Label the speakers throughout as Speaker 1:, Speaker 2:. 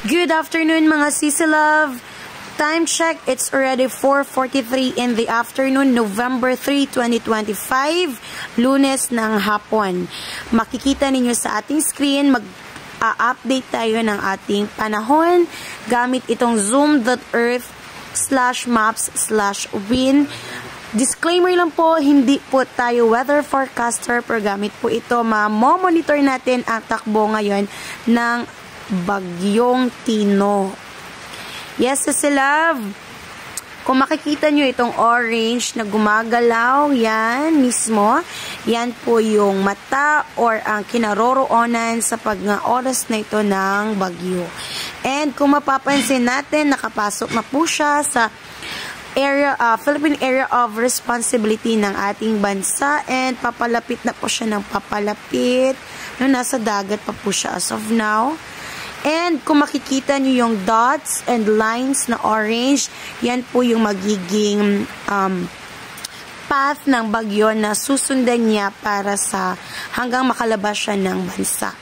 Speaker 1: Good afternoon mga Sisi Love. Time check, it's already 4:43 in the afternoon, November 3, 2025, Lunes ng hapon. Makikita ninyo sa ating screen, mag-update tayo ng ating panahon gamit itong zoom.earth/maps/win. Disclaimer lang po, hindi po tayo weather forecaster, pero gamit po ito, ma-monitor natin ang takbo ngayon ng Bagyong Tino. Yes, Sisi Love. Kung makikita nyo itong orange na gumagalaw, yan mismo. Yan po yung mata or ang kinaroroonan sa oras na ito ng bagyo. And kung mapapansin natin, nakapasok na po siya sa Philippine Area of Responsibility ng ating bansa, and papalapit na po siya ng papalapit. No, nasa dagat pa po siya as of now. And kung makikita nyo yung dots and lines na orange, yan po yung magiging path ng bagyo na susundan niya para sa hanggang makalabas siya ng bansa.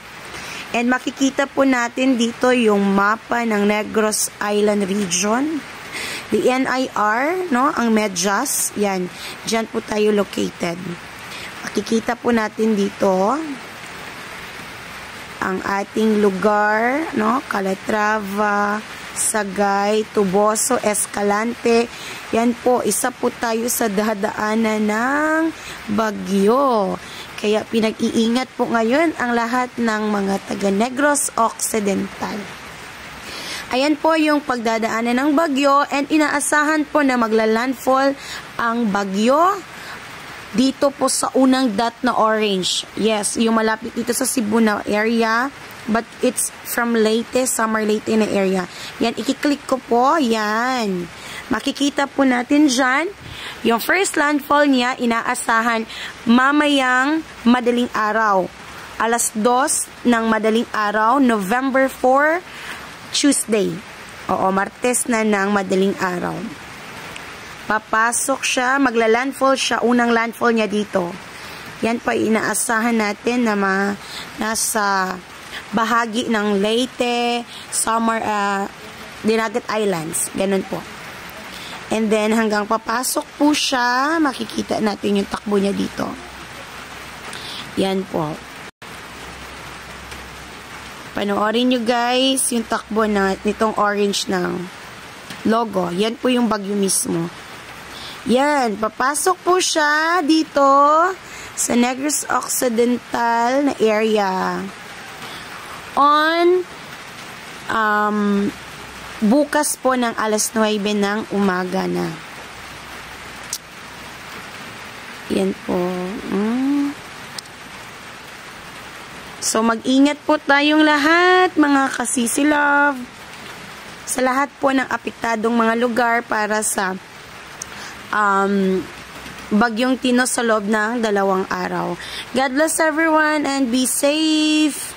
Speaker 1: And makikita po natin dito yung mapa ng Negros Island region. The NIR, no, ang Medyas, yan. Diyan po tayo located. Makikita po natin dito ang ating lugar, no? Calatrava, Sagay, Tuboso, Escalante. Yan po, isa po tayo sa dadaanan ng bagyo. Kaya pinag-iingat po ngayon ang lahat ng mga taga Negros Occidental. Ayan po yung pagdadaanan ng bagyo, and inaasahan po na magla-landfall ang bagyo dito po sa unang dot na orange. Yes, yung malapit dito sa Cebu na area, but it's from Leyte, Summer Leyte na area. Yan, ikiklik ko po, yan. Makikita po natin dyan, yung first landfall niya, inaasahan mamayang madaling araw. Alas 2 ng madaling araw, November 4, Tuesday. Oo, Martes na ng madaling araw. Papasok siya, magla-landfall siya, unang landfall niya dito. Yan po, inaasahan natin na nasa bahagi ng Leyte, Dinagat Islands. Ganun po. And then, hanggang papasok po siya, makikita natin yung takbo niya dito. Yan po. Panoorin nyo guys, yung takbo nitong orange ng logo. Yan po yung bagyo mismo. Yan, papasok po siya dito sa Negros Occidental na area. On bukas po ng alas 9 ng umaga na. Yan po. So, mag-ingat po tayong lahat, mga ka-Sisi Love, sa lahat po ng apektadong mga lugar para sa Bagyong Tino sa loob ng 2 araw. God bless everyone and be safe!